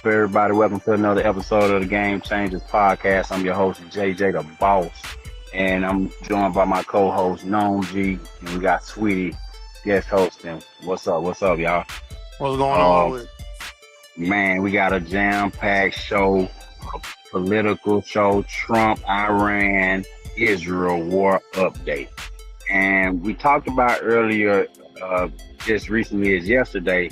Everybody, welcome to another episode of the Game Changers podcast. I'm your host, JJ the Boss, and I'm joined by my co-host, Known G, and we got Sweetie guest hosting. What's up, y'all? What's going on with it? Man, we got a jam-packed show, a political show, Trump, Iran, Israel war update. And we talked about earlier, just recently as yesterday,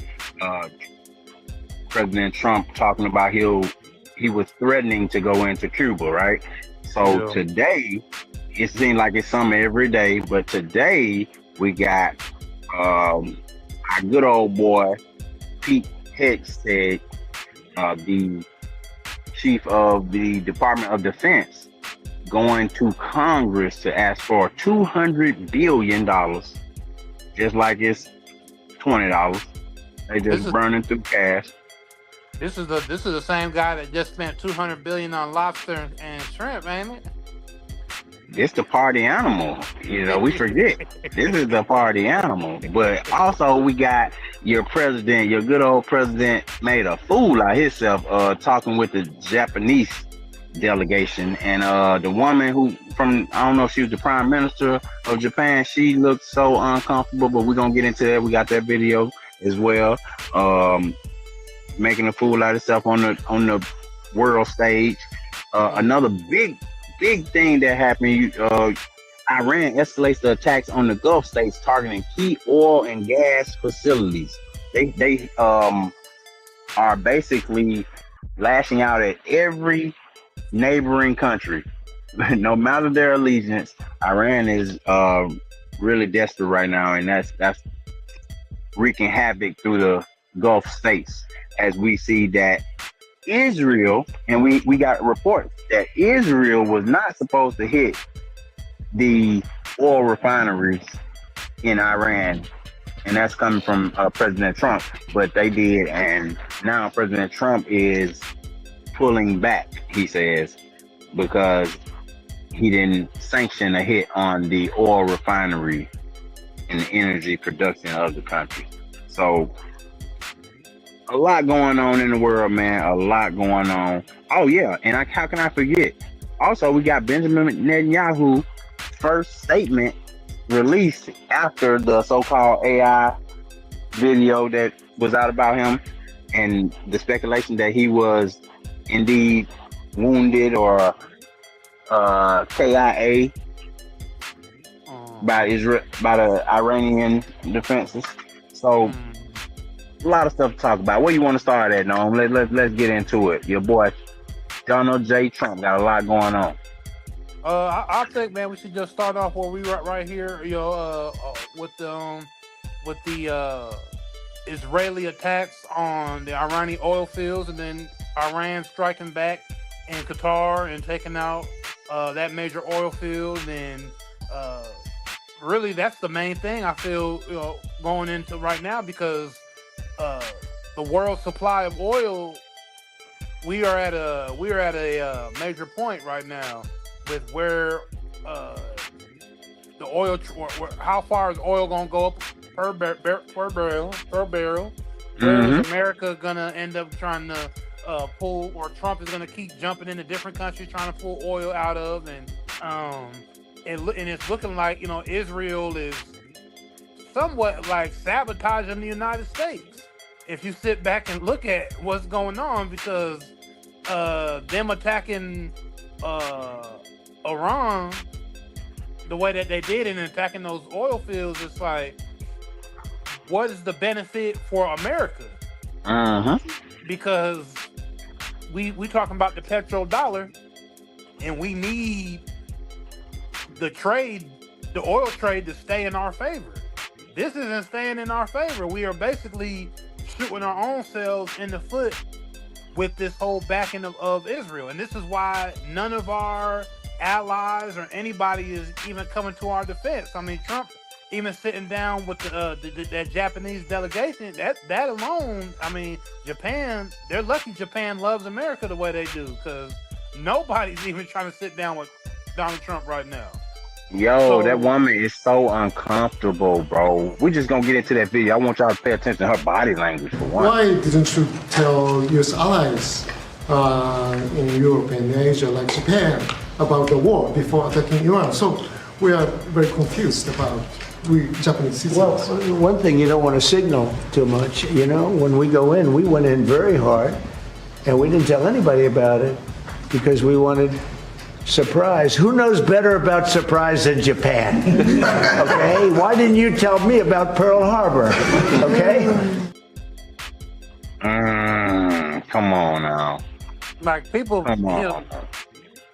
President Trump talking about he was threatening to go into Cuba, right? So Today, it seemed like it's something every day, but today we got our good old boy Pete Hegseth, the chief of the Department of Defense, going to Congress to ask for $200 billion, just like it's $20. They just burning through cash. This is the same guy that just spent $200 billion on lobster and shrimp, ain't it? It's the party animal. We forget. This is the party animal. But also we got your president, your good old president, made a fool out of himself talking with the Japanese delegation. And the woman I don't know if she was the prime minister of Japan, she looked so uncomfortable, but we're going to get into that. We got that video as well. Making a fool out of herself on the world stage. Another big thing that happened. Iran escalates the attacks on the Gulf states, targeting key oil and gas facilities. They are basically lashing out at every neighboring country, no matter their allegiance. Iran is really desperate right now, and that's wreaking havoc through the Gulf states. As we see that Israel, and we got reports that Israel was not supposed to hit the oil refineries in Iran, and that's coming from President Trump, but they did, and now President Trump is pulling back, he says, because he didn't sanction a hit on the oil refinery and the energy production of the country. So a lot going on in the world, man. A lot going on. Oh, yeah. And how can I forget? Also, we got Benjamin Netanyahu first statement released after the so-called AI video that was out about him, and the speculation that he was indeed wounded or KIA by the Iranian defenses. So a lot of stuff to talk about. Where you want to start at, Noam? Let's get into it. Your boy Donald J. Trump got a lot going on. I think, man, we should just start off where we right here. With the Israeli attacks on the Iranian oil fields, and then Iran striking back in Qatar and taking out that major oil field. And really, that's the main thing I feel going into right now, because the world supply of oil, we are at a major point right now with where the oil, how far is oil gonna go up per barrel? Where is America gonna end up trying to pull, or Trump is gonna keep jumping into different countries trying to pull oil out of, and it's looking like Israel is somewhat like sabotaging the United States. If you sit back and look at what's going on, because them attacking Iran the way that they did and attacking those oil fields, it's like, what is the benefit for America? Because we talking about the petrodollar, and we need the trade the oil trade to stay in our favor. This isn't staying in our favor. We are basically shooting our own selves in the foot with this whole backing of Israel. And this is why none of our allies or anybody is even coming to our defense. I mean, Trump even sitting down with that Japanese delegation, that alone, I mean, Japan, they're lucky Japan loves America the way they do, because nobody's even trying to sit down with Donald Trump right now. Yo, that woman is so uncomfortable, bro. We're just gonna get into that video. I want y'all to pay attention to her body language for one. Why didn't you tell US allies in Europe and Asia, like Japan, about the war before attacking Iran? So we are very confused about we Japanese citizens. Well, one thing, you don't want to signal too much. You know, when we go in, we went in very hard, and we didn't tell anybody about it because we wanted surprise. Who knows better about surprise than Japan? Okay? Why didn't you tell me about Pearl Harbor? Okay? Come on now. Like people, Come on. you know,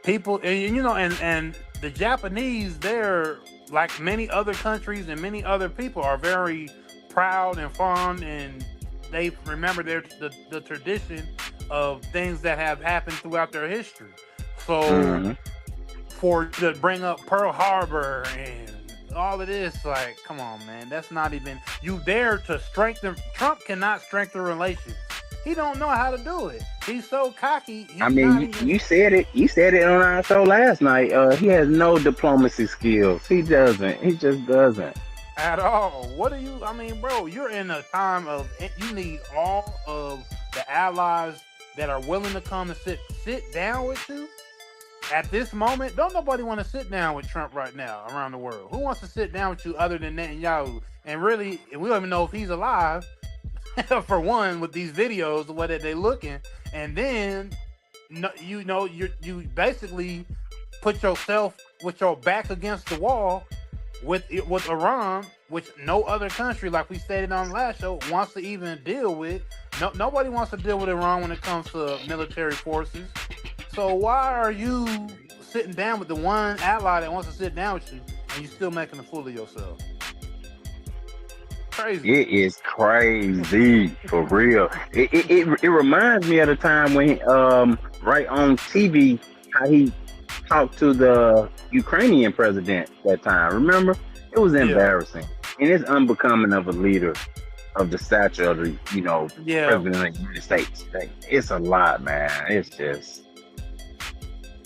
people, and you know, and the Japanese, they're like many other countries and many other people are very proud and fond, and they remember the tradition of things that have happened throughout their history. So for to bring up Pearl Harbor and all of this, like, come on, man, that's not even, you there to strengthen. Trump cannot strengthen relations. He don't know how to do it. He's so cocky. I mean, you said it. You said it on our show last night. He has no diplomacy skills. He doesn't. He just doesn't. At all. What do you, I mean, bro, you're in a time of, you need all of the allies that are willing to come and sit down with you. At this moment, don't nobody want to sit down with Trump right now around the world. Who wants to sit down with you other than Netanyahu? And really, we don't even know if he's alive, for one, with these videos, the way that they looking. And then, you basically put yourself with your back against the wall with Iran, which no other country, like we stated on the last show, wants to even deal with. Nobody wants to deal with Iran when it comes to military forces. So why are you sitting down with the one ally that wants to sit down with you, and you still making a fool of yourself? Crazy. It is crazy, for real. It reminds me of the time when right on TV how he talked to the Ukrainian president that time. Remember? It was embarrassing. And it's unbecoming of a leader of the stature of the, president of the United States. Like, it's a lot, man. It's just.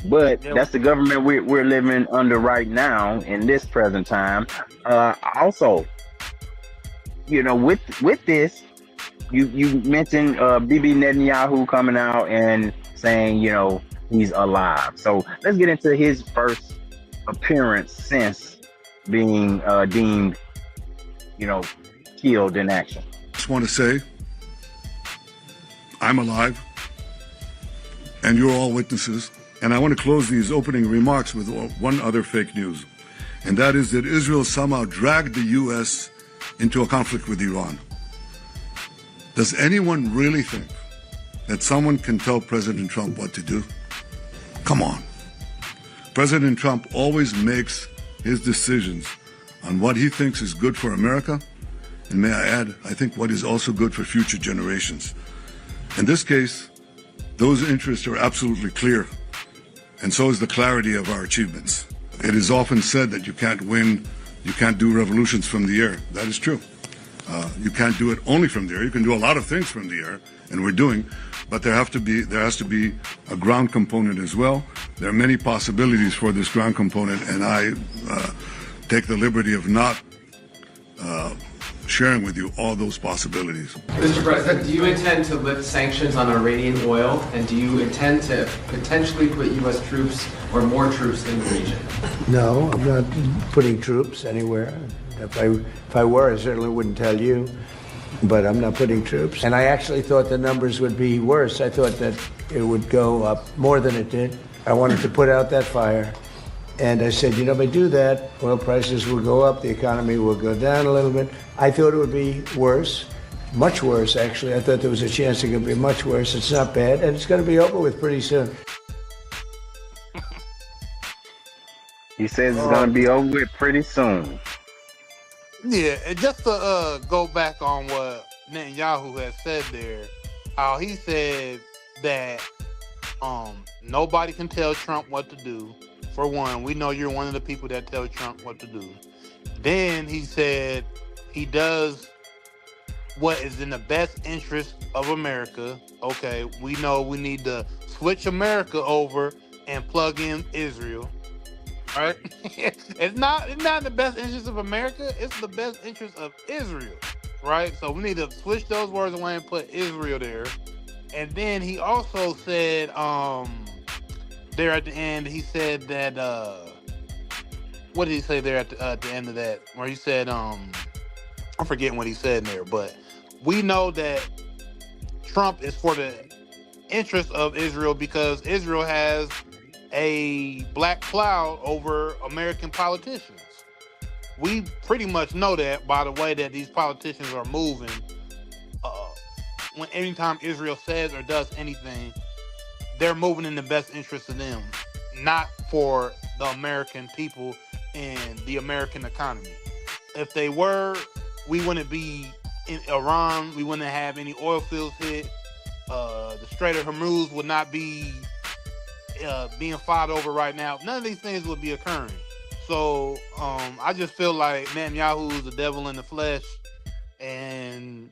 But that's the government we're living under right now in this present time. Also, with this, you mentioned Bibi Netanyahu coming out and saying, he's alive. So let's get into his first appearance since being deemed, killed in action. I just want to say, I'm alive, and you're all witnesses. And I want to close these opening remarks with one other fake news, and that is that Israel somehow dragged the U.S. into a conflict with Iran. Does anyone really think that someone can tell President Trump what to do? Come on. President Trump always makes his decisions on what he thinks is good for America, and may I add, I think what is also good for future generations. In this case, those interests are absolutely clear, and so is the clarity of our achievements. It is often said that you can't do revolutions from the air. That is true. You can't do it only from the air. You can do a lot of things from the air, and we're doing, but there has to be a ground component as well. There are many possibilities for this ground component, and I take the liberty of not sharing with you all those possibilities. Mr. President, do you intend to lift sanctions on Iranian oil, and do you intend to potentially put U.S. troops or more troops in the region? No, I'm not putting troops anywhere. If I were, I certainly wouldn't tell you, but I'm not putting troops. And I actually thought the numbers would be worse. I thought that it would go up more than it did. I wanted to put out that fire. And I said, if I do that, oil prices will go up, the economy will go down a little bit. I thought it would be worse, much worse, actually. I thought there was a chance it could be much worse. It's not bad, and it's going to be over with pretty soon. He says it's gonna be over with pretty soon. Yeah, and just to go back on what Netanyahu had said there, how he said that nobody can tell Trump what to do. For one, we know you're one of the people that tell Trump what to do. Then he said he does what is in the best interest of America. Okay, we know we need to switch America over and plug in Israel. Right? It's not in the best interest of America, it's the best interest of Israel. Right? So we need to switch those words away and put Israel there. And then he also said, there at the end, he said that what did he say there at the end of that? Where he said, I'm forgetting what he said in there, but we know that Trump is for the interest of Israel because Israel has a black cloud over American politicians. We pretty much know that by the way that these politicians are moving. When anytime Israel says or does anything, they're moving in the best interest of them, not for the American people and the American economy. If they were, we wouldn't be in Iran. We wouldn't have any oil fields hit. The Strait of Hormuz would not be being fought over right now. None of these things would be occurring. So I just feel like Netanyahu is the devil in the flesh, and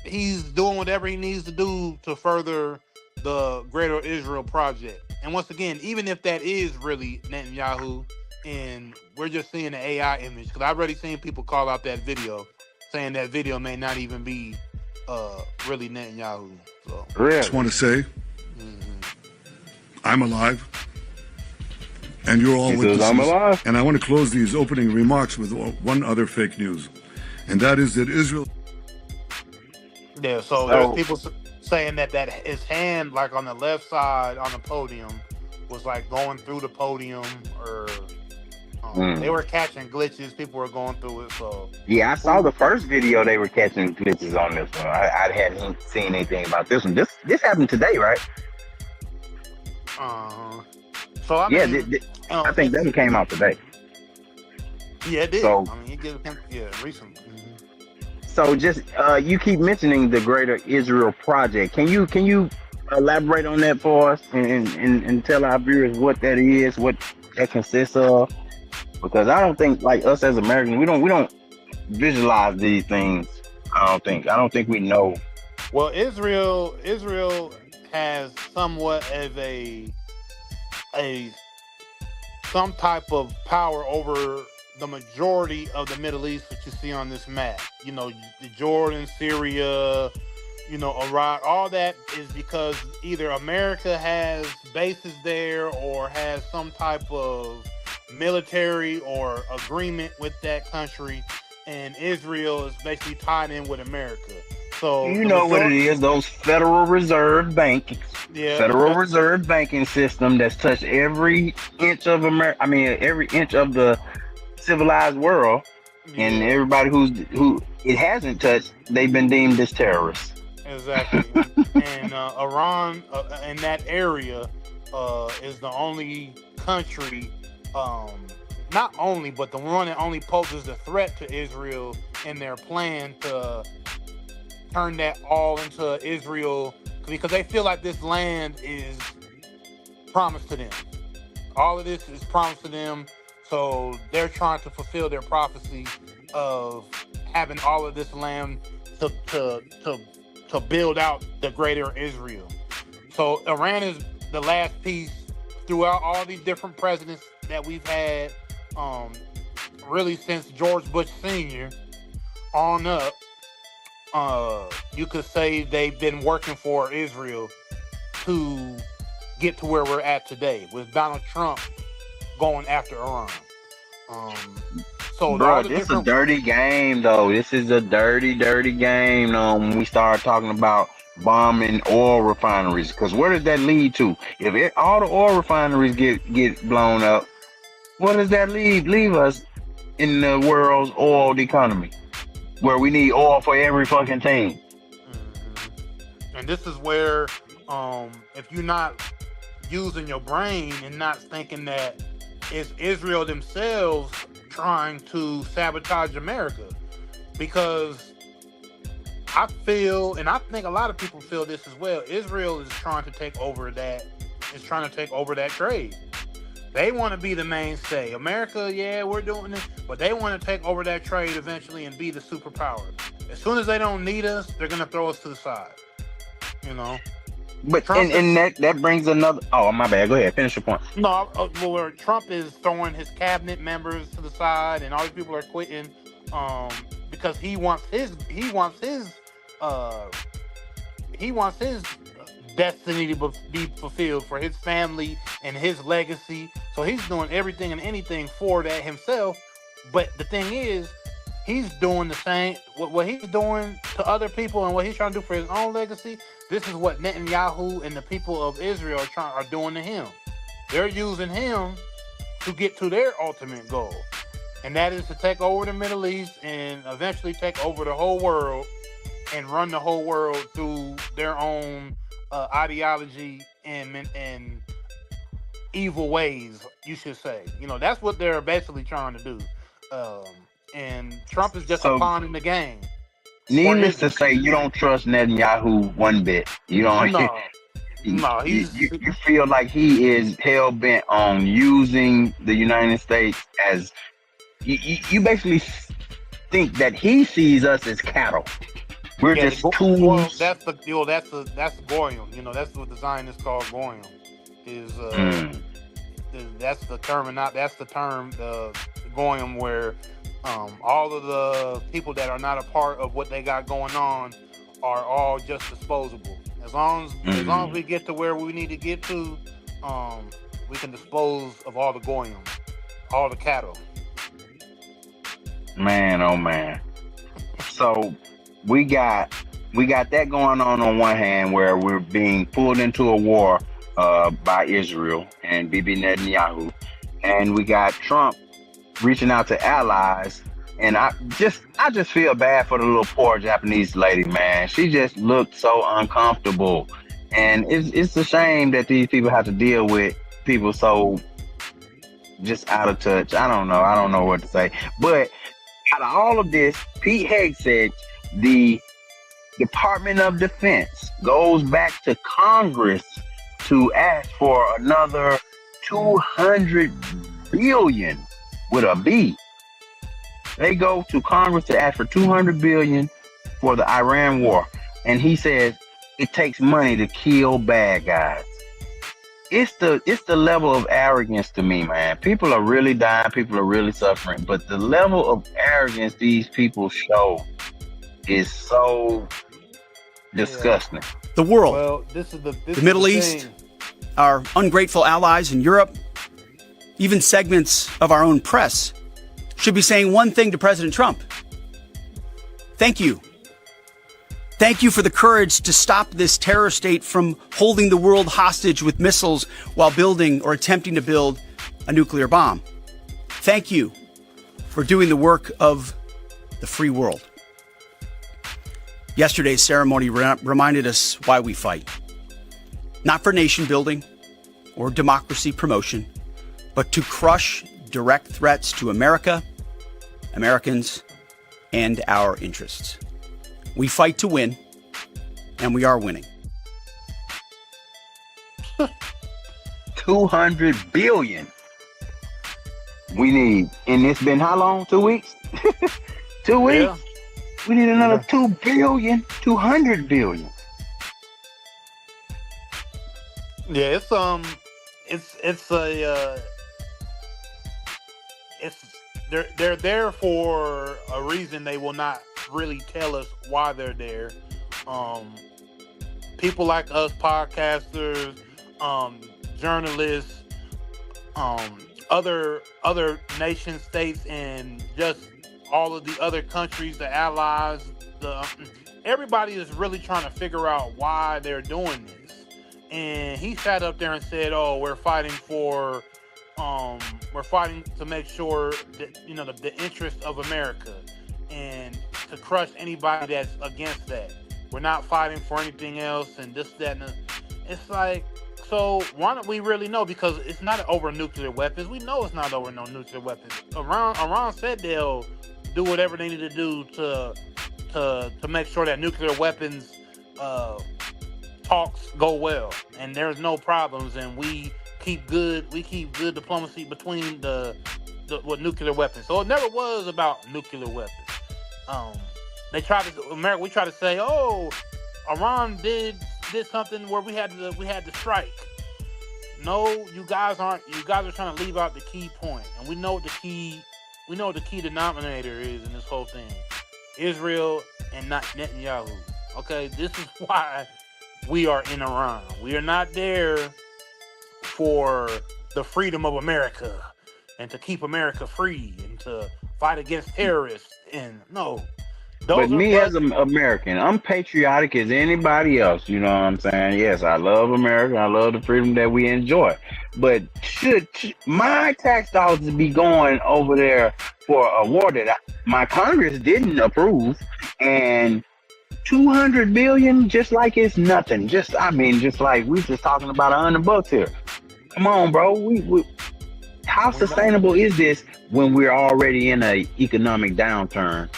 he's doing whatever he needs to do to further the Greater Israel Project. And once again, even if that is really Netanyahu, and we're just seeing an AI image, because I've already seen people call out that video, saying that video may not even be really Netanyahu. So Really? Just want to say, I'm alive, and you're all He says, witnesses. "I'm alive." And I want to close these opening remarks with one other fake news, and that is that Israel. yeah, so there's people saying that his hand, like on the left side on the podium, was like going through the podium, or they were catching glitches. People were going through it. So Yeah, I saw the first video they were catching glitches on this one. I hadn't seen anything about this one. This happened today, right? so I mean, I think that one came out today. yeah, it did. So- I mean, he gave him recently. So just you keep mentioning the Greater Israel Project. Can you elaborate on that for us and tell our viewers what that is, what that consists of? Because I don't think, like, us as Americans, we don't visualize these things. I don't think we know. Well, Israel has somewhat of some type of power over the majority of the Middle East that you see on this map. You know, the Jordan, Syria, Iraq, all that is because either America has bases there or has some type of military or agreement with that country, and Israel is basically tied in with America. So You know what it is? Those Federal Reserve banking system that's touched every inch of America. I mean, every inch of the civilized world, and everybody who it hasn't touched, they've been deemed as terrorists. Exactly. And Iran in that area is the only country, not only, but the one that only poses a threat to Israel in their plan to turn that all into Israel, because they feel like this land is promised to them. All of this is promised to them, so they're trying to fulfill their prophecy of having all of this land to build out the Greater Israel. So Iran is the last piece throughout all these different presidents that we've had, really since George Bush Sr. on up. You could say they've been working for Israel to get to where we're at today, with Donald Trump going after Iran. So Bro, this is a dirty game, though. This is a dirty game. When we start talking about bombing oil refineries, because where does that lead to? If all the oil refineries get blown up, what does that leave us in the world's oil economy, where we need oil for every fucking thing? And this is where, if you're not using your brain and not thinking that is Israel themselves trying to sabotage America, because I feel, and I think a lot of people feel this as well, Israel is trying to take over that trade. They want to be the mainstay. America, yeah, we're doing it, but they want to take over that trade eventually and be the superpower. As soon as they don't need us, they're gonna throw us to the side. You know. But Trump and that brings another. Oh, my bad. Go ahead. Finish your point. No, where Trump is throwing his cabinet members to the side, and all these people are quitting, because he wants his destiny to be fulfilled for his family and his legacy. So he's doing everything and anything for that himself. But the thing is, he's doing the same. What he's doing to other people and what he's trying to do for his own legacy. This is what Netanyahu and the people of Israel are doing to him. They're using him to get to their ultimate goal, and that is to take over the Middle East and eventually take over the whole world and run the whole world through their own ideology and evil ways, you should say. You know, that's what they're basically trying to do. And Trump is just a pawn in the game. Needless to say, you don't trust Netanyahu one bit. You don't. No, you feel like he is hell bent on using the United States as. You basically think that he sees us as cattle. We're just tools. Well, that's Goyim. You know, that's what the Zionists call Goyim. That's the term, the Goyim, where all of the people that are not a part of what they got going on are all just disposable. As long as we get to where we need to get to, we can dispose of all the Goyim, all the cattle. Man, oh man. So we got that going on one hand, where we're being pulled into a war by Israel and Bibi Netanyahu, and we got Trump reaching out to allies, and I just feel bad for the little poor Japanese lady, man. She just looked so uncomfortable, and it's a shame that these people have to deal with people so just out of touch. I don't know what to say. But out of all of this, Pete Hegseth, the Department of Defense, goes back to Congress to ask for another $200 billion with a B. They go to Congress to ask for $200 billion for the Iran war, and he says it takes money to kill bad guys. It's the level of arrogance to me, man. People are really dying, people are really suffering, but the level of arrogance these people show is so disgusting. The world, Well, the Middle East, our ungrateful allies in Europe, even segments of our own press should be saying one thing to President Trump. Thank you. Thank you for the courage to stop this terror state from holding the world hostage with missiles while building or attempting to build a nuclear bomb. Thank you for doing the work of the free world. Yesterday's ceremony reminded us why we fight. Not for nation building or democracy promotion, but to crush direct threats to America, Americans, and our interests. We fight to win, and we are winning. $200 billion we need. And it's been how long? 2 weeks? 2 weeks? Yeah. We need another $2 billion, $200 billion. Yeah, they're there for a reason. They will not really tell us why they're there. People like us, podcasters, journalists, other nation states, and just all of the other countries, the allies, everybody is really trying to figure out why they're doing this. And he sat up there and said, "Oh, we're fighting to make sure that, you know, the interest of America, and to crush anybody that's against that. We're not fighting for anything else, and this, that, and it's like, So why don't we really know? Because it's not over nuclear weapons. We know it's not over no nuclear weapons. Iran said they'll do whatever they need to do to make sure that nuclear weapons talks go well, and there's no problems, and we keep good diplomacy between the with nuclear weapons. So it never was about nuclear weapons. We try to say, oh, Iran did something where we had to strike. No, you guys are trying to leave out the key point, and we know what the key denominator is in this whole thing: Israel and not Netanyahu. Okay, this is why we are in Iran. We are not there for the freedom of America and to keep America free and to fight against terrorists. And no. But me as an American, I'm patriotic as anybody else. You know what I'm saying? Yes, I love America. I love the freedom that we enjoy. But should my tax dollars be going over there for a war that my Congress didn't approve, and 200 billion, just like it's nothing. Just like we just talking about $100 here. Come on, bro. How sustainable is this when we're already in an economic downturn?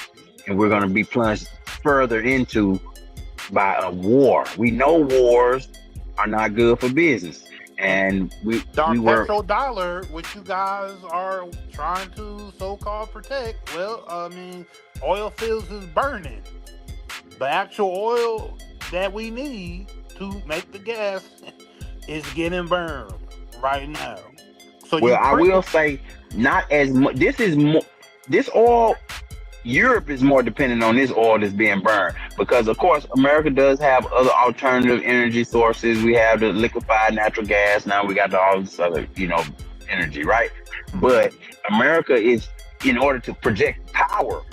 And we're going to be plunged further into by a war. We know wars are not good for business, and we were petrodollar, which you guys are trying to so-called protect. Well, I mean, oil fields is burning. The actual oil that we need to make the gas is getting burned right now. So I will say not as much. This oil. Europe is more dependent on this oil that's being burned because, of course, America does have other alternative energy sources. We have the liquefied natural gas. Now we got all this other, energy, right? But America is, in order to project power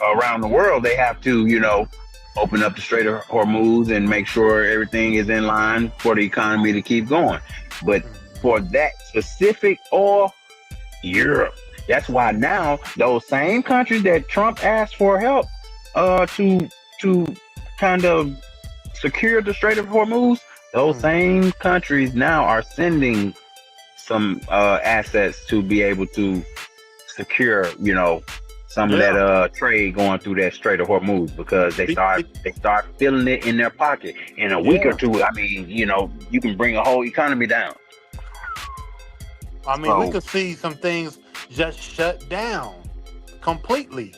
around the world, they have to, open up the Strait of Hormuz and make sure everything is in line for the economy to keep going. But for that specific oil, Europe. That's why now those same countries that Trump asked for help to kind of secure the Strait of Hormuz, those same countries now are sending some assets to be able to secure, some of that trade going through that Strait of Hormuz, because they start feeling it in their pocket. In a week or two, I mean, you can bring a whole economy down. I mean, we could see some things just shut down completely.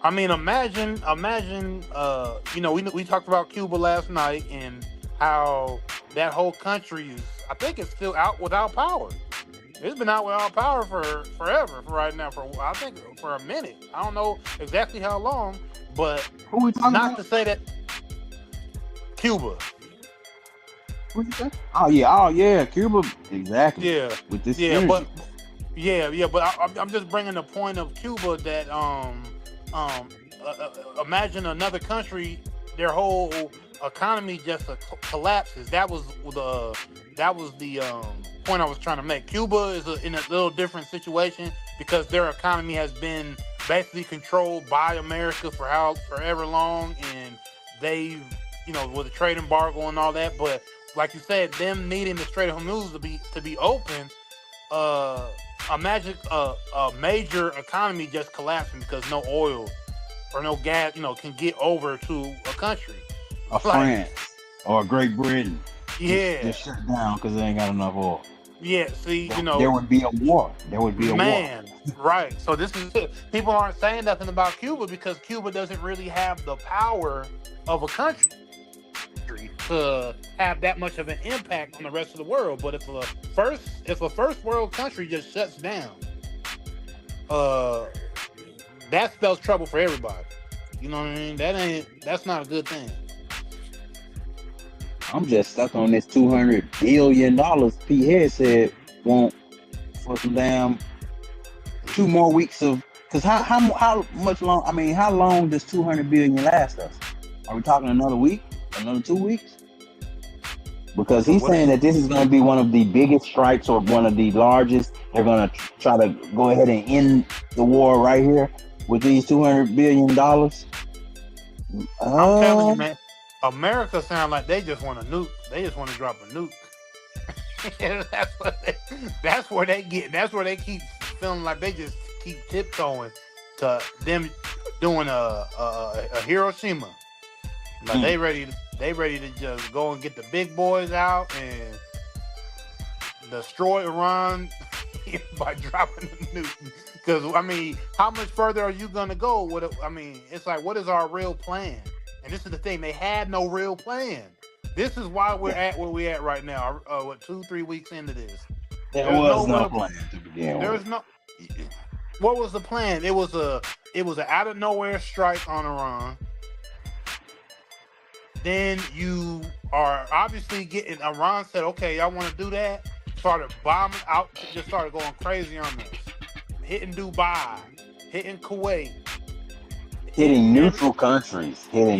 I mean, imagine, we talked about Cuba last night and how that whole country is, I think it's still out without power. It's been out without power for forever, for right now, I think for a minute. I don't know exactly how long, but who we talking about? To say that Cuba. What you say? Oh yeah, Cuba, exactly. Yeah, with this yeah, energy. but I'm just bringing the point of Cuba that imagine another country, their whole economy just collapses. That was the point I was trying to make. Cuba is in a little different situation because their economy has been basically controlled by America for forever long, and they've with the trade embargo and all that. But like you said, them needing the Strait of Hormuz to be open, imagine a major economy just collapsing because no oil or no gas, can get over to a country. France or Great Britain. Yeah. Just shut down because they ain't got enough oil. Yeah, see, there would be a war. Man, right. So this is it. People aren't saying nothing about Cuba because Cuba doesn't really have the power of a country to have that much of an impact on the rest of the world. But if a first world country just shuts down, that spells trouble for everybody. You know what I mean? That's not a good thing. I'm just stuck on this $200 billion Pete Head said want for some damn 2 more weeks of, because how much long, I mean, how long does 200 billion last us? Are we talking another week? Another 2 weeks? Because he's saying that this is going to be one of the biggest strikes or one of the largest. They're going to try to go ahead and end the war right here with these $200 billion. I'm telling you, man, America sound like they just want a nuke. They just want to drop a nuke. That's where they get. That's where they keep feeling like they just keep tiptoeing to them doing a Hiroshima. Like they ready to just go and get the big boys out and destroy Iran by dropping the nuke. Because I mean, how much further are you gonna go? I mean, it's like, what is our real plan? And this is the thing: they had no real plan. This is why we're at where we're at right now. What 2-3 weeks into this? There was no plan to begin with. There's no. What was the plan? It was an out of nowhere strike on Iran. Then you are obviously getting Iran said, okay, y'all want to do that? Started bombing out, just started going crazy on this. Hitting Dubai, hitting Kuwait, Hitting neutral countries. Hitting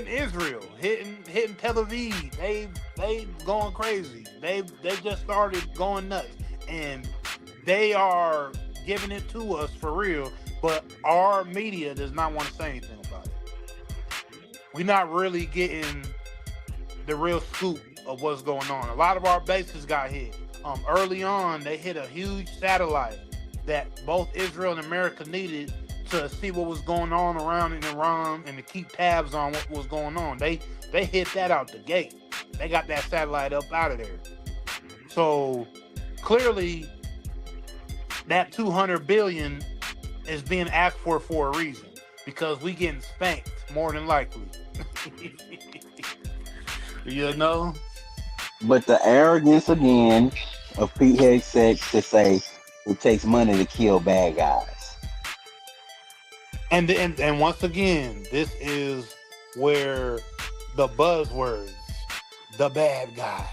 Israel, hitting Tel Aviv. They going crazy. They just started going nuts, and they are giving it to us for real. But our media does not want to say anything about it. We're not really getting the real scoop of what's going on. A lot of our bases got hit. Early on, they hit a huge satellite that both Israel and America needed to see what was going on around in Iran and to keep tabs on what was going on. They hit that out the gate. They got that satellite up out of there. So clearly, that $200 billion is being asked for a reason, because we getting spanked more than likely. You know. But the arrogance again of Pete Hegseth to say it takes money to kill bad guys. And once again, this is where the buzzwords, the bad guys.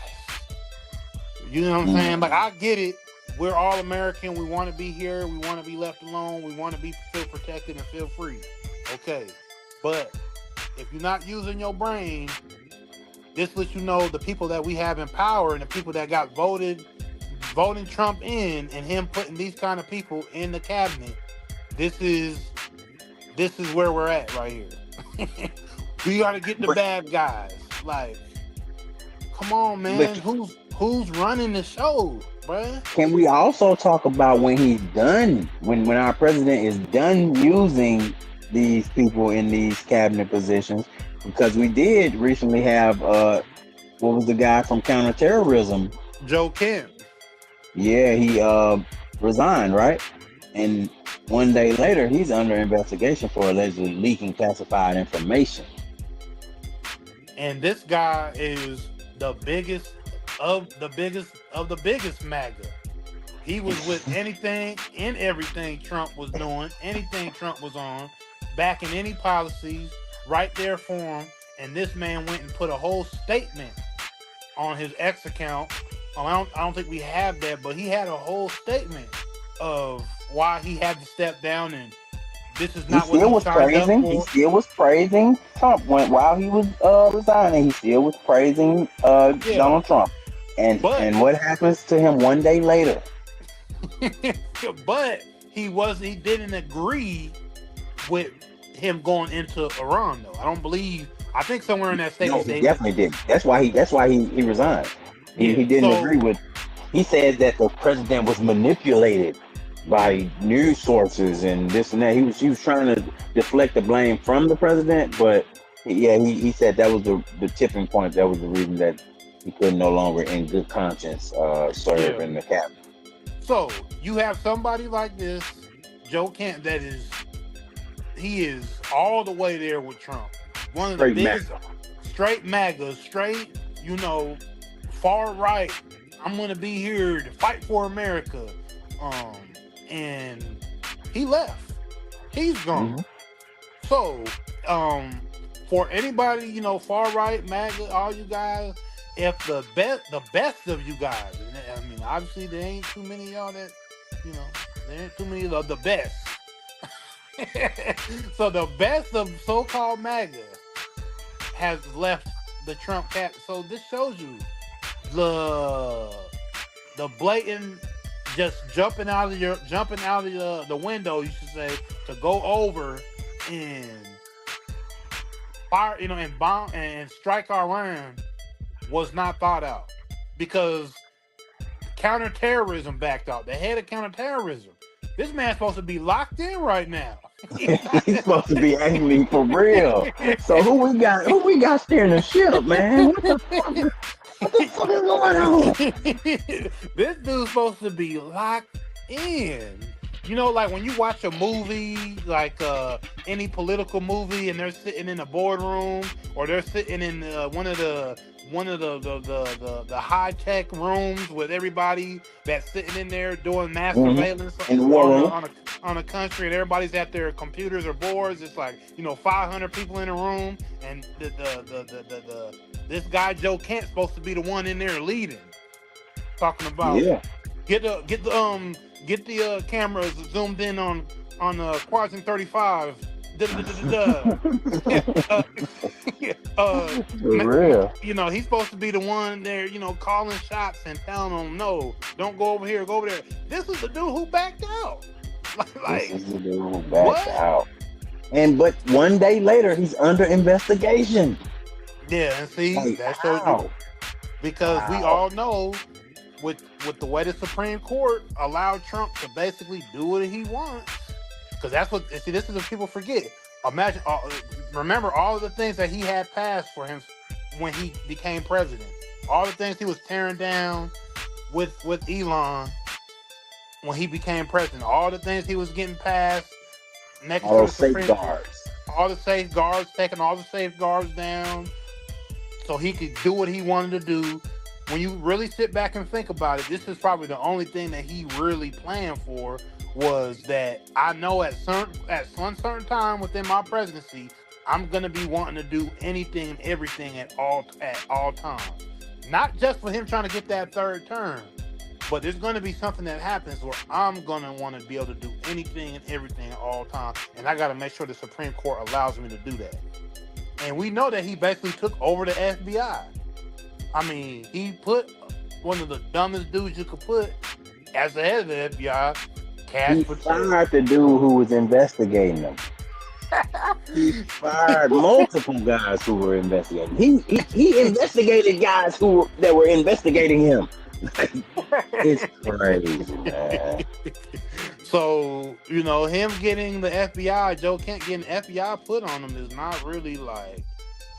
You know what I'm saying? Like, I get it. We're all American. We want to be here. We want to be left alone. We want to feel protected and feel free. Okay. But if you're not using your brain, this lets you know the people that we have in power and the people that got voting Trump in, and him putting these kind of people in the cabinet. This is where we're at right here. We got to get the bad guys. Like, come on, man. Who's running the show, bruh? Can we also talk about when he's done, when our president is done using these people in these cabinet positions? Because we did recently have, what was the guy from counterterrorism? Joe Kemp. Yeah, he resigned, right? And one day later, he's under investigation for allegedly leaking classified information. And this guy is the biggest of the biggest MAGA. He was with anything and everything Trump was doing, anything Trump was on, backing any policies, right there for him. And this man went and put a whole statement on his X account. I don't think we have that, but he had a whole statement of why he had to step down, and this is not what he signed up for. He still was praising Trump while he was resigning. He still was praising Donald Trump. And what happens to him one day later? But he didn't agree with him going into Iran, though. I think somewhere in that statement. No, he definitely did. That's why he resigned. He didn't agree with. He said that the president was manipulated by news sources and this and that. He was trying to deflect the blame from the president, but he said that was the tipping point. That was the reason that he could no longer, in good conscience, serve in the cabinet. So you have somebody like this, Joe Kemp, he is all the way there with Trump. One of the biggest, straight MAGA, straight, far right. I'm going to be here to fight for America. And he left. He's gone. Mm-hmm. So, for anybody, far right, MAGA, all you guys, if the best of you guys, I mean, obviously there ain't too many of y'all that, there ain't too many of the best. So the best of so-called MAGA has left the Trump cap. So this shows you the blatant just jumping out of the window, you should say, to go over and fire, and bomb and strike Iran was not thought out. because counterterrorism backed out. The head of counterterrorism. This man's supposed to be locked in right now. He's supposed to be actually for real. So who we got? Who we got steering the ship, man? What the fuck? What the fuck is going on? This dude's supposed to be locked in. You know, like when you watch a movie, like any political movie, and they're sitting in a boardroom, or they're sitting in one of the high tech rooms with everybody that's sitting in there doing mass surveillance on a country, and everybody's at their computers or boards. It's like 500 people in a room, and this guy Joe Kent's supposed to be the one in there leading, talking about get the cameras zoomed in on Quadrant 35. For real. He's supposed to be the one there, calling shots and telling them, no, don't go over here, go over there. This is the dude who backed out. This is the dude who backed out. But one day later, he's under investigation. Yeah, and see, that's so because we all know with the way the Supreme Court allowed Trump to basically do what he wants. Because that's what, see, this is what people forget. Remember all of the things that he had passed for him when he became president. All the things he was tearing down with Elon when he became president. All the things he was getting passed next to the Supreme Court. All the safeguards, taking all the safeguards down so he could do what he wanted to do. When you really sit back and think about it, this is probably the only thing that he really planned for, was that I know at one certain time within my presidency, I'm gonna be wanting to do anything and everything at all times. Not just for him trying to get that third term, but there's gonna be something that happens where I'm gonna want to be able to do anything and everything at all times, and I gotta make sure the Supreme Court allows me to do that. And we know that he basically took over the FBI. I mean, he put one of the dumbest dudes you could put as the head of the FBI. He fired the dude who was investigating them. He fired multiple guys who were investigating. He investigated guys that were investigating him. It's crazy, man. So, him getting the FBI, Joe Kent getting FBI put on him is not really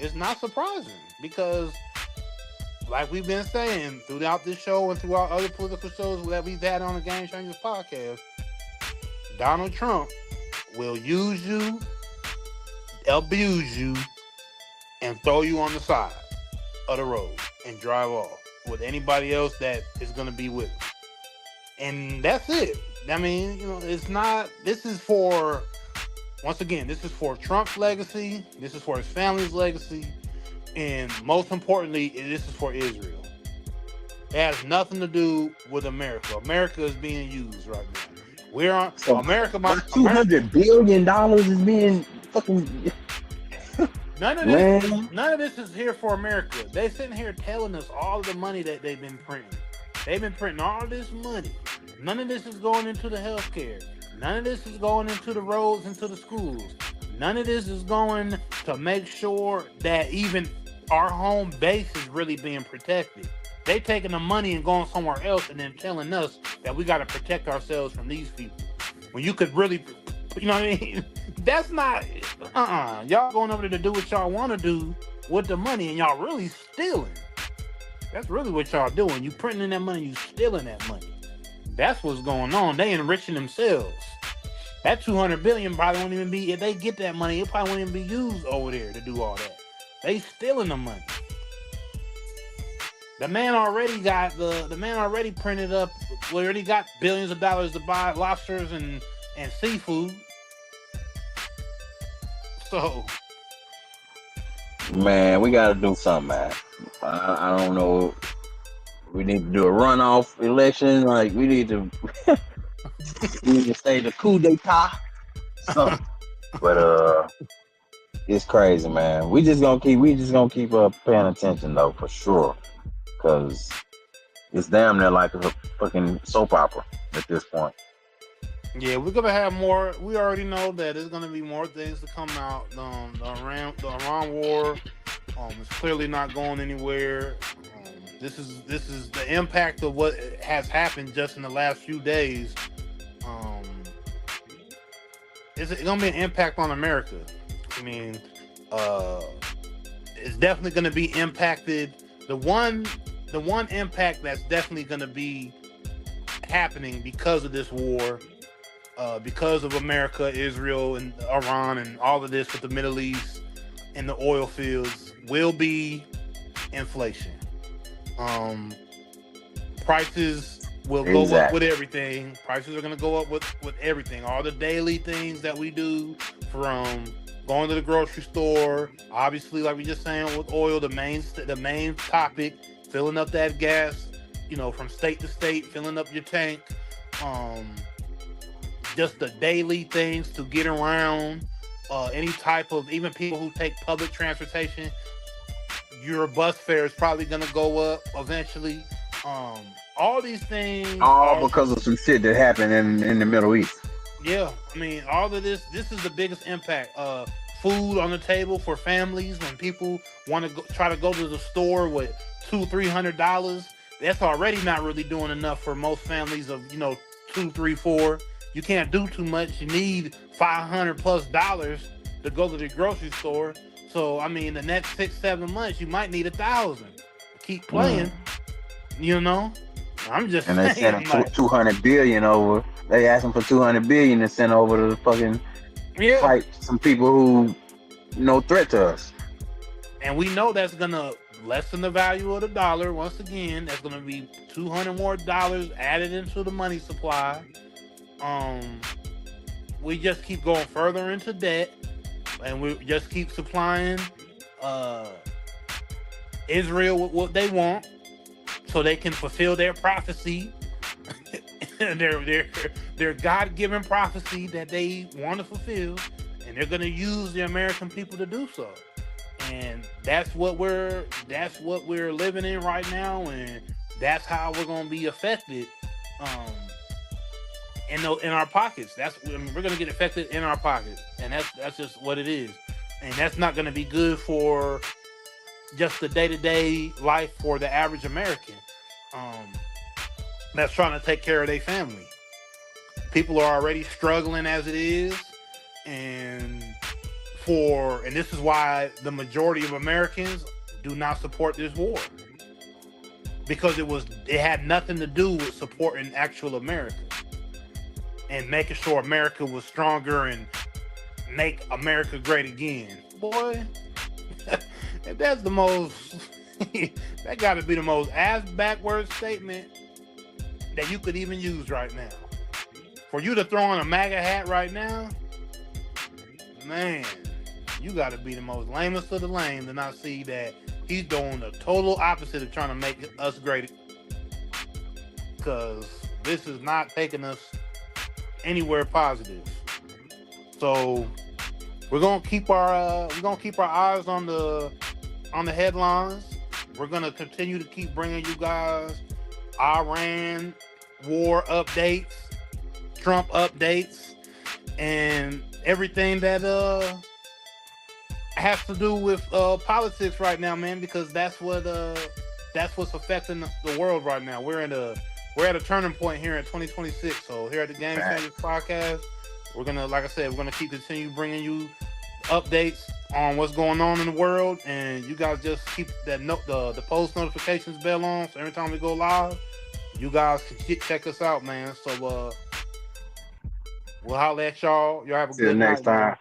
it's not surprising, because like we've been saying throughout this show and throughout other political shows that we've had on the Game Changers podcast, Donald Trump will use you, abuse you, and throw you on the side of the road and drive off with anybody else that is going to be with him. And that's it. I mean, this is for Trump's legacy. This is for his family's legacy. And most importantly, this is for Israel. It has nothing to do with America. America is being used right now. We're on America. $200 billion is being fucking. None of this is here for America. They sitting here telling us all of the money that they've been printing. They've been printing all this money. None of this is going into the healthcare. None of this is going into the roads, into the schools. None of this is going to make sure that even our home base is really being protected. They taking the money and going somewhere else and then telling us that we got to protect ourselves from these people. When you could really, you know what I mean? That's not, y'all going over there to do what y'all want to do with the money, and y'all really stealing. That's really what y'all doing. You printing that money, you stealing that money. That's what's going on. They enriching themselves. That $200 billion probably won't even be, if they get that money, it probably won't even be used over there to do all that. They stealing the money. The man already printed up, we already got billions of dollars to buy lobsters and seafood. So, man, we got to do something, man. I don't know. We need to do a runoff election. Like, we need to say the coup d'etat. Something. But it's crazy, man. We just gonna keep paying attention though, for sure. Cause it's damn near like a fucking soap opera at this point. Yeah, we're gonna have more. We already know that there's gonna be more things to come out. The Iran war is clearly not going anywhere. This is the impact of what has happened just in the last few days. It's gonna be an impact on America. I mean, it's definitely gonna be impacted. The one impact that's definitely gonna be happening because of this war, because of America, Israel, and Iran, and all of this with the Middle East and the oil fields, will be inflation. Prices will go up with everything. Prices are going to go up with everything. All the daily things that we do, from going to the grocery store, obviously, like we just saying with oil, the main topic, filling up that gas, from state to state, filling up your tank. Just the daily things to get around, any type of, even people who take public transportation, your bus fare is probably going to go up eventually. All these things, all because of some shit that happened in the Middle East. Yeah, I mean, all of this is the biggest impact. Food on the table for families, when people want to try to go to the store with $200-$300, that's already not really doing enough for most families of $2, $3, $4. You can't do too much. You need $500+ to go to the grocery store. So I mean, the next 6-7 months, you might need $1,000. Keep playing, I'm just and they saying, sent 200 billion over. They asked them for 200 billion to send over to the fucking fight some people who no threat to us. And we know that's gonna lessen the value of the dollar. Once again, that's gonna be $200 more added into the money supply. We just keep going further into debt, and we just keep supplying Israel with what they want, so they can fulfill their prophecy, their God-given prophecy that they want to fulfill, and they're going to use the American people to do so. And that's what we're living in right now, and that's how we're going to be affected. In our pockets, we're going to get affected in our pockets, and that's just what it is. And that's not going to be good for just the day-to-day life for the average American that's trying to take care of their family. People are already struggling as it is, and this is why the majority of Americans do not support this war, because it had nothing to do with supporting actual America and making sure America was stronger and make America great again. Boy, that's the most that got to be the most ass backwards statement that you could even use right now. For you to throw on a MAGA hat right now, man, you got to be the most lamest of the lame to not see that he's doing the total opposite of trying to make us great. Because this is not taking us anywhere positive. So we're gonna keep our eyes on the headlines. We're gonna continue to keep bringing you guys Iran war updates, Trump updates, and everything that has to do with politics right now, man. Because that's what's affecting the world right now. We're at a turning point here in 2026. So here at the Game Changers Podcast, we're gonna, like I said, keep continue bringing you updates on what's going on in the world, and you guys just keep the post notifications bell on, so every time we go live, you guys can check us out, man. So we'll holler at y'all. Y'all have a good night. See you next time.